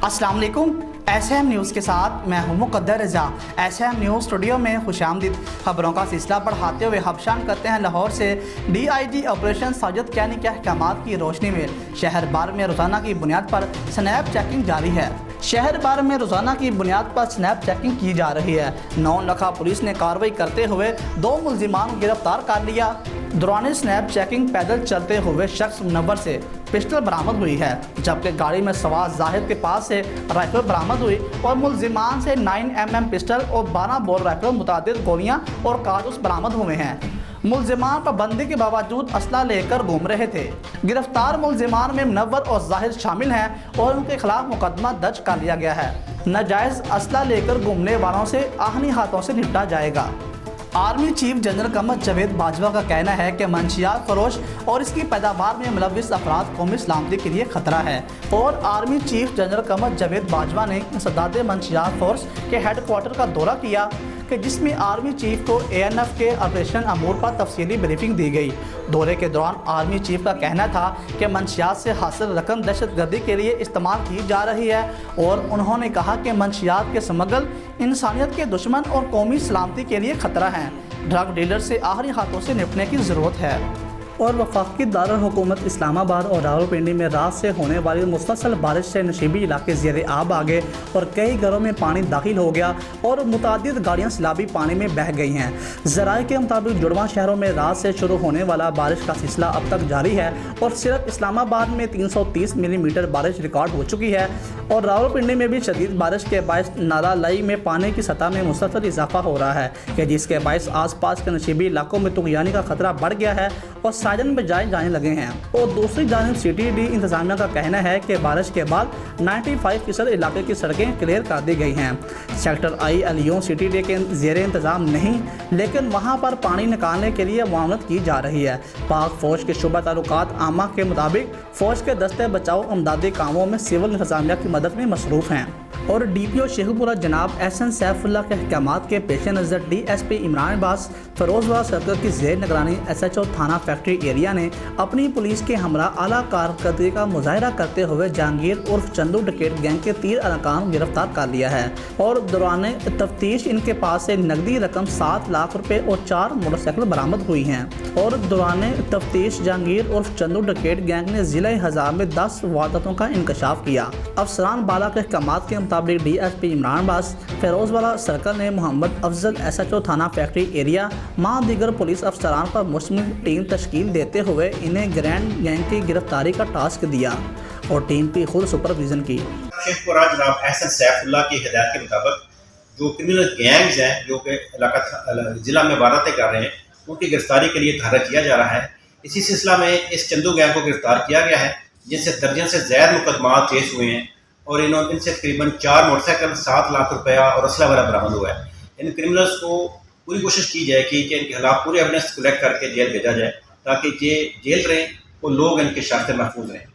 अस्सलाम वालेकुम। SM news के साथ मैं हूं मुक़द्दर रज़ा। SM न्यूज़ स्टूडियो में खुशामदीद। खबरों का सिलसिला बढ़ाते हुए हबशान करते हैं लाहौर से। DIG ऑपरेशन साजिद कैनी के अहकामात की रोशनी में शहर भर में रोज़ाना की बुनियाद पर स्नैप चेकिंग जारी है। शहर भर में रोज़ाना की बुनियाद पर स्नैप चेकिंग की जा रही है। नौलखा पुलिस ने कार्रवाई करते हुए 2 मुलजिमान को गिरफ्तार कर लिया। दौरान स्नैप चेकिंग पैदल चलते हुए शख्स मुनव्वर से पिस्टल बरामद हुई है, जबकि गाड़ी में सवार जाहिद के पास से राइफल बरामद हुई और मुलजिमान से 9mm पिस्टल और 12 बोर राइफल, मुतादिद गोलियां और कारतूस बरामद हुए हैं। मुलजिमान पाबंदी के बावजूद असला लेकर घूम रहे थे। गिरफ्तार मुलजिमान में मुनव्वर और जाहिद शामिल हैं और उनके खिलाफ मुकदमा दर्ज कर लिया गया है। नाजायज़ असला लेकर घूमने वालों से आहनी हाथों से निपटा जाएगा। Army chief general Qamar Javed Bajwa का कहना है कि मंशियात फरोश और इसकी पैदावार में मुलव्विस अफराद कौमी सलामती के लिए खतरा है। और army chief general Qamar Javed Bajwa ने सदाद मंशियात फोर्स के हेडक्वार्टर का दौरा किया कि जिसमें आर्मी चीफ को ANF के ऑपरेशन अमूर पर तफसीली ब्रीफिंग दी गई। दौरे के दौरान आर्मी चीफ का कहना था कि मंशियात से हासिल रकम दहशतगर्दी के लिए इस्तेमाल की जा रही है और उन्होंने कहा कि मंशियात के स्मगल इंसानियत के दुश्मन और कौमी सलामती के लिए खतरा हैं। ड्रग डीलर से आहरी हाथों से निपटने की ज़रूरत है। और वफाकी दारुल हुकूमत इस्लामाबाद और रावलपिंडी में रात से होने वाली मुसलसल बारिश से नशीबी इलाके ज़ेरे आब आ गए और कई घरों में पानी दाखिल हो गया और मुतादिद गाड़ियाँ सैलाबी पानी में बह गई हैं। ज़राए के मुताबिक जुड़वा शहरों में रात से शुरू होने वाला बारिश का सिलसिला अब तक जारी है और सिर्फ इस्लामाबाद में 330 मिलीमीटर बारिश रिकॉर्ड हो चुकी है और रावलपिंडी में भी शदीद बारिश के बायस नाला लाई में पानी की सतह में मुसलसल इजाफा हो रहा है कि जिसके बायस आस पास के नशीबी इलाकों में तुगयानी का खतरा बढ़ गया है और साजन बजाए जाने लगे हैं। और दूसरी जानिब CTD इंतजामिया का कहना है कि बारिश के बाद 95% इलाके की सड़कें क्लियर कर दी गई हैं। सेक्टर I अलियों CTD के ज़ेरे इंतजाम नहीं, लेकिन वहां पर पानी निकालने के लिए मुआवनत की जा रही है। पाक फौज के शुबा ताल्लुकात आमा के मुताबिक फौज के दस्ते बचाव अमदादी कामों में सिविल इंतजामिया की मदद में मसरूफ़ हैं। और DPO शेखुपुरा जनाब SN सैफुल्लाह के अहकामात के पेश नज़र DSP इमरान अब्बास फरोजवाला सर्कल की ज़ेर निगरानी SHO थाना फैक्ट्री एरिया ने अपनी पुलिस के हमरा आला कारकर्दगी का मुजाहरा करते हुए जहांगीर उर्फ चंदू डकैत गैंग के 3 अरकान गिरफ्तार कर लिया है और दौरान तफ्तीश इनके पास से नकदी रकम 7 लाख रुपए और 4 मोटरसाइकिल बरामद हुई हैं। और दौरान तफ्तीश जहांगीर उर्फ चंदू डकैत गैंग ने ज़िला हज़ार में 10 वारदातों का इंकशाफ किया। अफसरान बाला के अहकामात के मुताबिक DSP इमरान अब्बास फरोजवाला सर्कल ने मोहम्मद अफजल SHO थाना फैक्ट्री एरिया मां दीगर पुलिस अफसरान पर मुश्तमिल टीम तश्कील देते हुए इन्हें ग्रैंड गैंग की गिरफ्तारी का टास्क दिया और टीम की खुद सुपरविजन की। शेखपुरा जनाब SN सैफुल्लाह की हिदायत के मुताबिक जो क्रिमिनल गैंग्स हैं जो कि इलाका ज़िला में वारदातें कर रहे हैं उनकी गिरफ्तारी के लिए धारा किया जा रहा है। इसी सिलसिला में इस चंदू गैंग को गिरफ्तार किया गया है जिनसे दर्जन से ज़्यादा मुकदमा केस हुए हैं और इनसे तकरीबन 4 मोटरसाइकिल, 7 लाख रुपया और असला वगैरह बरामद हुआ है। इन क्रिमिनल्स को पूरी कोशिश की जाए कि इनके खिलाफ पूरे एविडेंस कलेक्ट करके जेल भेजा जाए ताकि ये जेल रहें और लोग इनके शर्तें महफूज रहें।